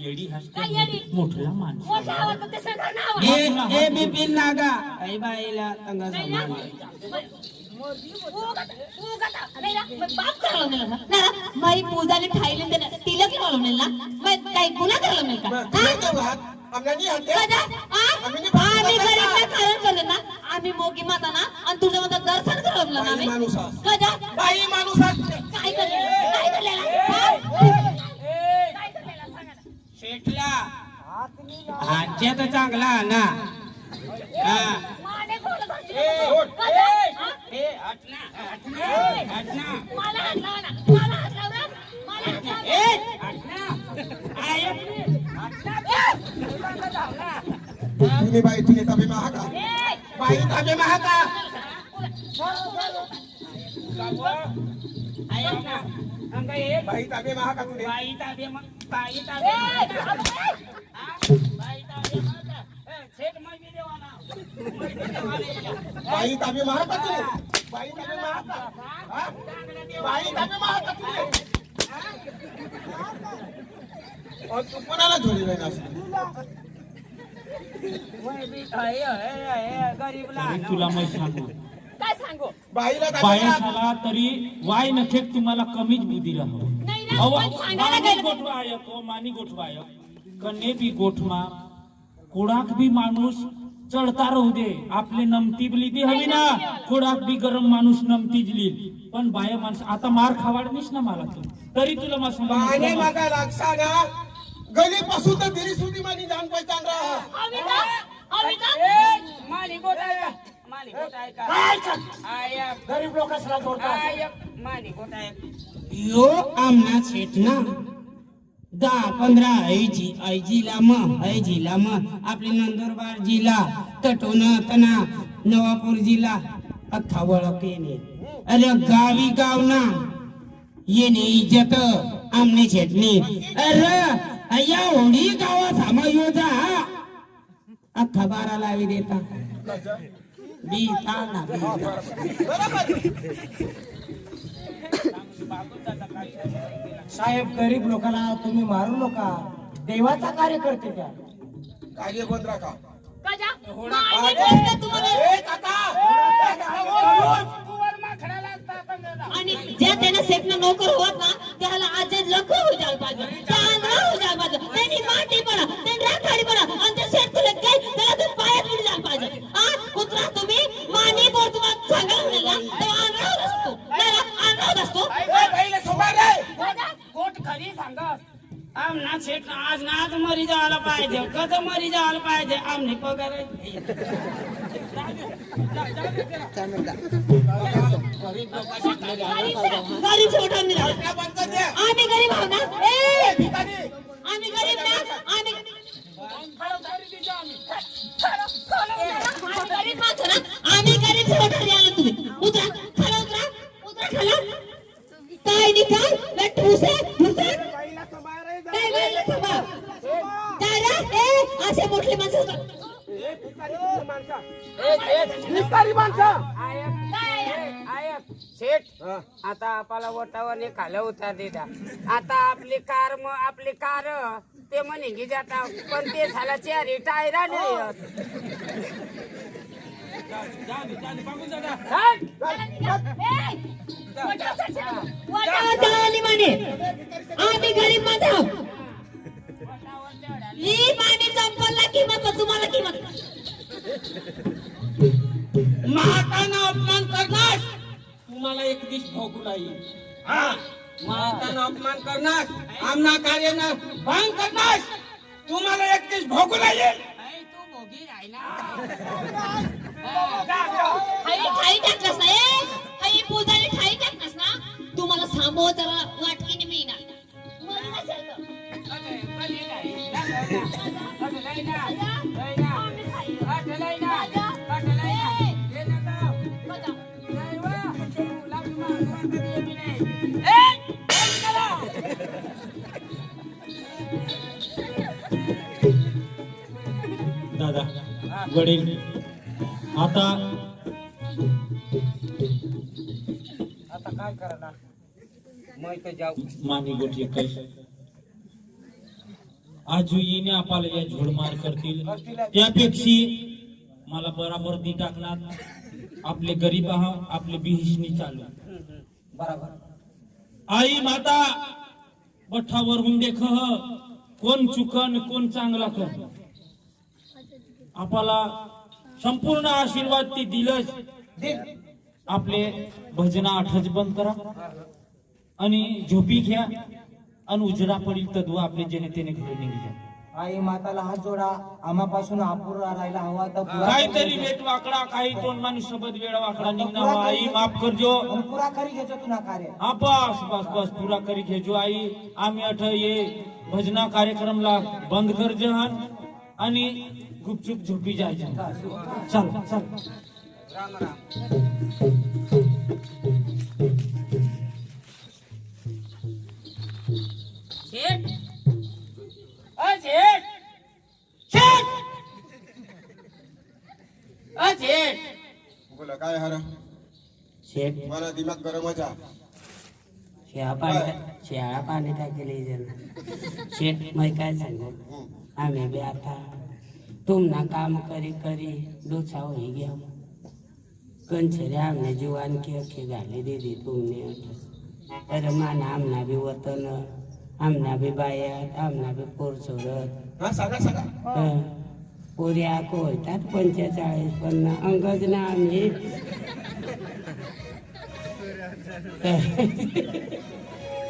येडी हसते मोठला माणूस ए बिपिन नागा आई बाईला तंगा समान माई पूजाने ठाईले तिलक लावलं ना मग काही गुन्हा करलं नाही का आम्ही गरीबला कारण करलं ना आम्ही मोगी माता ना आणि तुझ्या माता दर्शन करवलं ना आम्ही कदा बाई माणूस काय करलेला शेटला आजच्या तर चांगला ना तुम्ही बाई तुम्ही ताबे महागा बाई ताबे महागा बाई ताबे महागा तुम्ही बाई ताबे बाई बाई ताबे महागा तुम्ही बाई ताबे महागा बाई ताबे महागा तुम्ही और तू कोणाला जोडी नाही असं तुला मी सांगू काय सांगू बाईला बायाला तरी वाय नखे तुम्हाला कमीच बुद्धी राहो नाही ना पण सांगायला मानी गोठवा आयक मानी गोठवा आयक कन्ने बी गोठमा कुडाक बी माणूस चढता राहू दे आपले नमती बली ती हवी ना कुडाक बी गरम माणूस नमतीच लिहिल पण बाया माणसं आता मार खावाडनीस ना मला तू तरी तुला माने मागा लागसा ना गली पासून तर दिली सुधी मानी जान पहचान रहा माली गोटाय माली गोटाय का आया गरीब लोकांना जोडता आया माली गोटाय यो आमना सेठ ना 10-15 ऐजीला आपले नंदुरबार जिल्हा तटोना तना नवापूर जिल्हा अख्खा वळख येणे अरे गावी गाव ना येणे इज्जत आमने छेटणी अरे या होडी गावात हमायो जा अख्खा बारा लावी देता बीता ना साहेब गरीब लोकांना तुम्ही मारू नका देवाचा कार्य करते त्या कार्य बंद राखा कजा माने तुम्हाला आणि ज्या त्यांना सेफना नोकर होत ना त्याला आज लख हो जाल पाहिजे चांगला हो जाल पाहिजे त्यांनी माटी पडा त्यांनी राखाडी पडा आणि ते सेठ तुला काय त्याला तू पायात पडून जाल पाहिजे कुत्रा तुम्ही मानी बोर तुम्हाला सांगा म्हणला तो आणराव असतो आणराव असतो पहिले सोबा रे कोट खरी सांगा आमना सेठ आज नाच मरी जायला पाहिजे कसं मरी जायला पाहिजे आमने पगार गरीब छोटा मिळा आम्ही गरीब आहोत ना आम्ही गरीब ना आम्ही गरीब माणसं ना आम्ही गरीब छोटा आला तुम्ही उतरा खाला उतरा खाला काय नाही काय लट्टूसे काय बाईला सभा काय रे असे मोठे माणसं शेठ आता आपला वोटावर खाला उतार देता आता आपली कार ते म्हणे की जाता पण ते झाला चेहरे टायरा नाही आम्ही गरीब माझा ही पाणी चंपलला किंमत तुम्हाला किंमत महाताना अपमान करणार तुम्हाला एक दिस भोगू येईल महाताना अपमान करणार आमना कार्यानं भंग करणार तुम्हाला एक दिस भोगू येईल तू भोगी राहिला खाई टाकलास ना आई पूजाने खाई टाकलास ना तुम्हाला सांभो त्याला वाटकीने मिळणार दादा वडील आता काय करणार मैं तर जाऊ मानी गोठी काही आजू येणे आपल्याला या झोडमार करतील त्यापेक्षी मला बराबर दी टाकणार आपले गरीब आहा आपले बिहिशनी चालू बरोबर आई माता बठ्ठावर हुंडे खह कोण चुकन कोण चांगला कर आपल्याला संपूर्ण आशीर्वाद ते दिलंच आपले भजना आठच बंद करा आणि झोपी घ्या आणि उजडा पडील तद्व आपले जनतेने घडून निघजा आई माताला हात जोडा आम्हापासून अपुरा राहिला हवा तर काहीतरी वेट वाकडा काही दोन माणूस सोबत वेळ वाकडा निघणार आई माफ करजो पुरा खरी घेतो तू ना कार्य हा बस बस बस पुरा करी घेजो आई आम्ही अठ ये भजना कार्यक्रमला बंद कर जहान आणि गुपचूप झोपी जायचं चल चल राम राम शेठ शेठ शेठ शेठ बोला काय हर शेठ मला दिमाग गरमच आहे शेळा पाणी टाकेली जण शेठ मैं काय सांगू आम्ही बी आता तुमना काम करी करी डोसा हो गया कंचरे हमने जुआन की अखी गाली दे दी तुमने अरे माना हमना भी वतन हमना भी बायात हमना भी पोर सोडत हा सांगा सांगा पोऱ्या कोयतात 45-50 अंगज ना आम्ही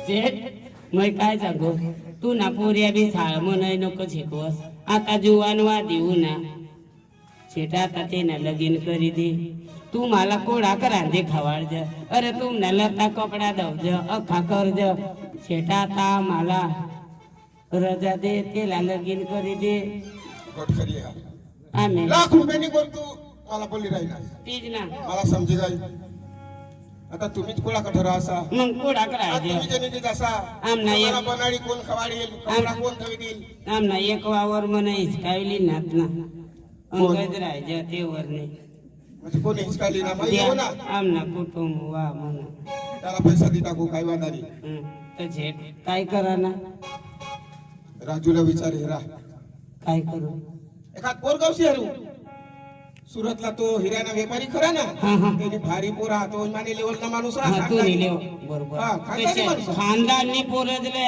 शेठ मैं काय सांगू तू ना पोऱ्या बी शाळ म्हणाय नको शिकवस आता जुवान देऊ ना शेठ आता ते ना लगीन करी दे तू मला कोडा करांदे खवाळज अरे तू ना लता कपडा दवज अखा करज शेठ आता मला रजा दे तेला लगीन करी दे गोट करी हा आम्ही लाख रुपयांनी बोलतो मला बोलली राहील तीच ना मला समजी जाईल आता तुम्हीच कोळा कठोरा असा मग कोडा आज तुम्ही करायचं जनितीत असा आमना एक- तुम्हाला बनाडी कोण खवाडील कपडा कोण ठेवील आमना एक वावर म्हणा हिसकावली नात ना अंगज राहायच्या ते वर नाही म्हणजे कोणी हिसकाली ना माहिती हो ना आमना कुटुंब वा म्हणा त्याला पैसा दे टाकू काय वादारी तसे काय करा ना राजूला विचार हेरा काय करू एखाद पोरगावशी हरू सुरतला तो हिऱ्याना व्यापारी खरा ना हा, हा. त्याने भारी पोरा तो माने लेवलना माणूस हा, हा तू खानदानी. नेले बरोबर हा, खानदानी तसे माणूस. खानदानी पोरजले